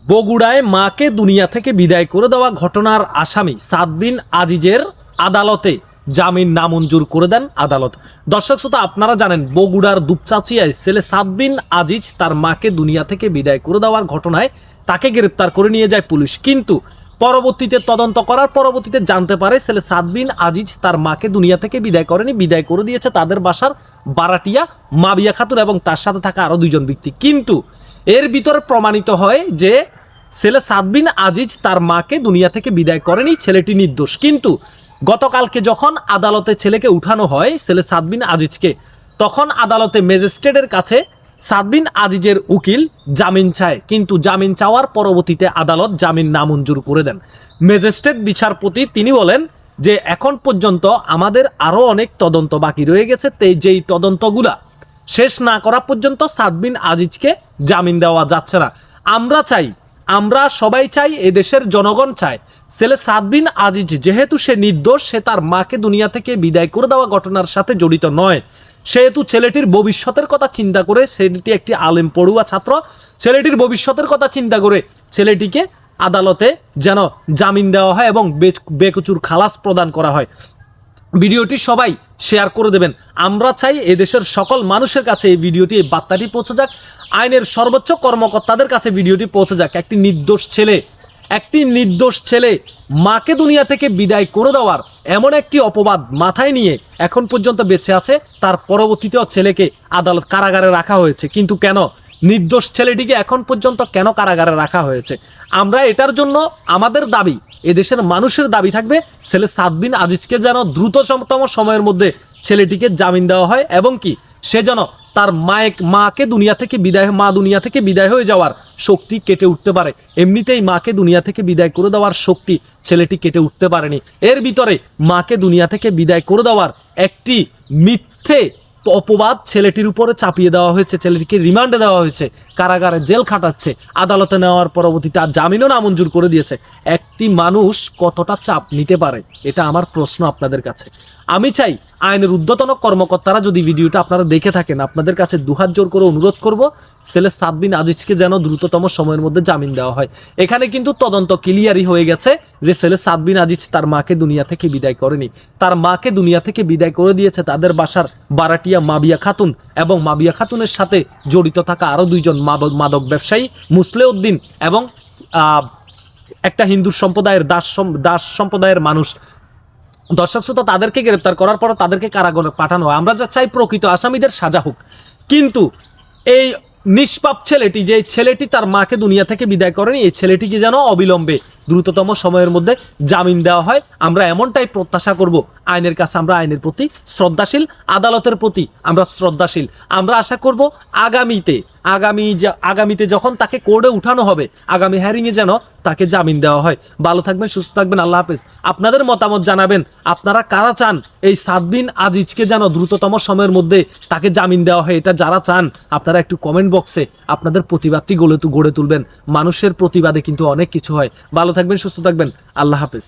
বগুড়ায় মাকে দুনিয়া থেকে বিদায় করে দেওয়া ঘটনার আসামি সাদ বিন আজিজের আদালতে জামিন নামঞ্জুর করে দেন আদালত। দর্শক শ্রোতা, আপনারা জানেন বগুড়ার দুপচাচিয়ায় ছেলে সাদ বিন আজিজ তার মাকে দুনিয়া থেকে বিদায় করে দেওয়ার ঘটনায় তাকে গ্রেপ্তার করে নিয়ে যায় পুলিশ। কিন্তু পরবর্তীতে তদন্ত করার পরবর্তীতে জানতে পারে ছেলে সাদ বিন আজিজ তার মাকে দুনিয়া থেকে বিদায় করেনি, বিদায় করে দিয়েছে তাদের বাসার বারাটিয়া মাবিয়া খাতুন এবং তার সাথে থাকা আরও দুইজন ব্যক্তি। কিন্তু এর ভিতরে প্রমাণিত হয় যে ছেলে সাদ বিন আজিজ তার মাকে দুনিয়া থেকে বিদায় করেনি, ছেলেটি নির্দোষ। কিন্তু গতকালকে যখন আদালতে ছেলেকে উঠানো হয় ছেলে সাদ বিন আজিজকে, তখন আদালতে ম্যাজিস্ট্রেটের কাছে সাদ বিন আজিজের উকিল জামিন চায়, কিন্তু জামিন চাওয়ার পরবর্তীতে আদালত জামিন নামঞ্জুর করে দেন। ম্যাজিস্ট্রেট বিচারপতি তিনি বলেন যে এখন পর্যন্ত আমাদের আরও অনেক তদন্ত বাকি রয়ে গেছে, যেই তদন্তগুলা শেষ না করা পর্যন্ত সাদ বিন আজিজকে জামিন দেওয়া যাচ্ছে না। আমরা সবাই চাই, এদেশের জনগণ চায় ছেলে সাদ বিন আজিজ যেহেতু সে নির্দোষ, সে তার মাকে দুনিয়া থেকে বিদায় করে দেওয়া ঘটনার সাথে জড়িত নয়, সেহেতু ছেলেটির ভবিষ্যতের কথা চিন্তা করে, ছেলেটি একটি আলেম পড়ুয়া ছাত্র, ছেলেটির ভবিষ্যতের কথা চিন্তা করে ছেলেটিকে আদালতে যেন জামিন দেওয়া হয় এবং বেকসুর খালাস প্রদান করা হয়। ভিডিওটি সবাই শেয়ার করে দেবেন। আমরা চাই এদেশের সকল মানুষের কাছে এই ভিডিওটি, এই বার্তাটি পৌঁছে যাক, আইনের সর্বোচ্চ কর্মকর্তাদের কাছে ভিডিওটি পৌঁছে যাক। একটি নির্দোষ ছেলে মাকে দুনিয়া থেকে বিদায় করে দেওয়ার এমন একটি অপবাদ মাথায় নিয়ে এখন পর্যন্ত বেঁচে আছে, তার পরবর্তীতেও ছেলেকে আদালত কারাগারে রাখা হয়েছে। কিন্তু কেন নির্দোষ ছেলেটিকে এখন পর্যন্ত কেন কারাগারে রাখা হয়েছে? আমরা এটার জন্য আমাদের দাবি, এদেশের মানুষের দাবি থাকবে ছেলে সাদ বিন আজিজকে যেন দ্রুততম সময়ের মধ্যে ছেলেটিকে জামিন দেওয়া হয় এবং কি সে যেন তার মাকে দুনিয়া থেকে বিদায় হয়ে যাওয়ার শক্তি কেটে উঠতে পারে। এমনিতেই মাকে দুনিয়া থেকে বিদায় করে দেওয়ার শক্তি ছেলেটি কেটে উঠতে পারেনি, এর ভিতরে মাকে দুনিয়া থেকে বিদায় করে দেওয়ার একটি মিথ্যে অপবাদ ছেলেটির উপরে চাপিয়ে দেওয়া হয়েছে, ছেলেটিকে রিমান্ডে দেওয়া হয়েছে, কারাগারে জেল খাটাচ্ছে, আদালতে নেওয়ার পরবর্তীতে আর জামিনও নামঞ্জুর করে দিয়েছে। একটি মানুষ কতটা চাপ নিতে পারে, এটা আমার প্রশ্ন আপনাদের কাছে। আমি চাই আইনের ঊর্ধ্বতন কর্মকর্তারা যদি ভিডিওটা আপনারা দেখে থাকেন, আপনাদের কাছে দুহাত জোর করে অনুরোধ করব ছেলে সাদ বিন আজিজকে যেন দ্রুততম সময়ের মধ্যে জামিন দেওয়া হয়। এখানে কিন্তু তদন্ত ক্লিয়ারই হয়ে গেছে যে ছেলে সাদ বিন আজিজ তার মাকে দুনিয়া থেকে বিদায় করেনি, তার মাকে দুনিয়া থেকে বিদায় করে দিয়েছে তাদের বাসার বারাটিয়া মাবিয়া খাতুন এবং মাবিয়া খাতুনের সাথে জড়িত থাকা আরও দুইজন মাদক ব্যবসায়ী মুসলেউদ্দিন এবং একটা হিন্দু সম্প্রদায়ের দাস সম্প্রদায়ের মানুষ। দর্শক শ্রোতা, তাদেরকে গ্রেপ্তার করার পর তাদেরকে কারাগারে পাঠানো হয়। আমরা যা চাই প্রকৃত আসামিদের সাজা হোক, কিন্তু এই নিষ্পাপ ছেলেটি, যে ছেলেটি তার মাকে দুনিয়া থেকে বিদায় করেনি, এই ছেলেটিকে যেন অবিলম্বে দ্রুততম সময়ের মধ্যে জামিন দেওয়া হয়। আমরা এমনটাই প্রত্যাশা করব। আইনের কাছে আমরা আইনের প্রতি শ্রদ্ধাশীল, আদালতের প্রতি আমরা শ্রদ্ধাশীল। আমরা আশা করব আগামীতে যখন তাকে কোর্টে উঠানো হবে, আগামী হ্যারিংয়ে যেন তাকে জামিন দেওয়া হয়। ভালো থাকবেন, সুস্থ থাকবেন, আল্লাহ হাফেজ। আপনাদের মতামত জানাবেন, আপনারা কারা চান এই সাদ বিন আজিজকে যেন দ্রুততম সময়ের মধ্যে তাকে জামিন দেওয়া হয়? এটা যারা চান আপনারা একটু কমেন্ট বক্সে আপনাদের প্রতিবাদটি গড়ে তুলবেন। মানুষের প্রতিবাদে কিন্তু অনেক কিছু হয়। ভালো থাকবেন, সুস্থ থাকবেন, আল্লাহ হাফেজ।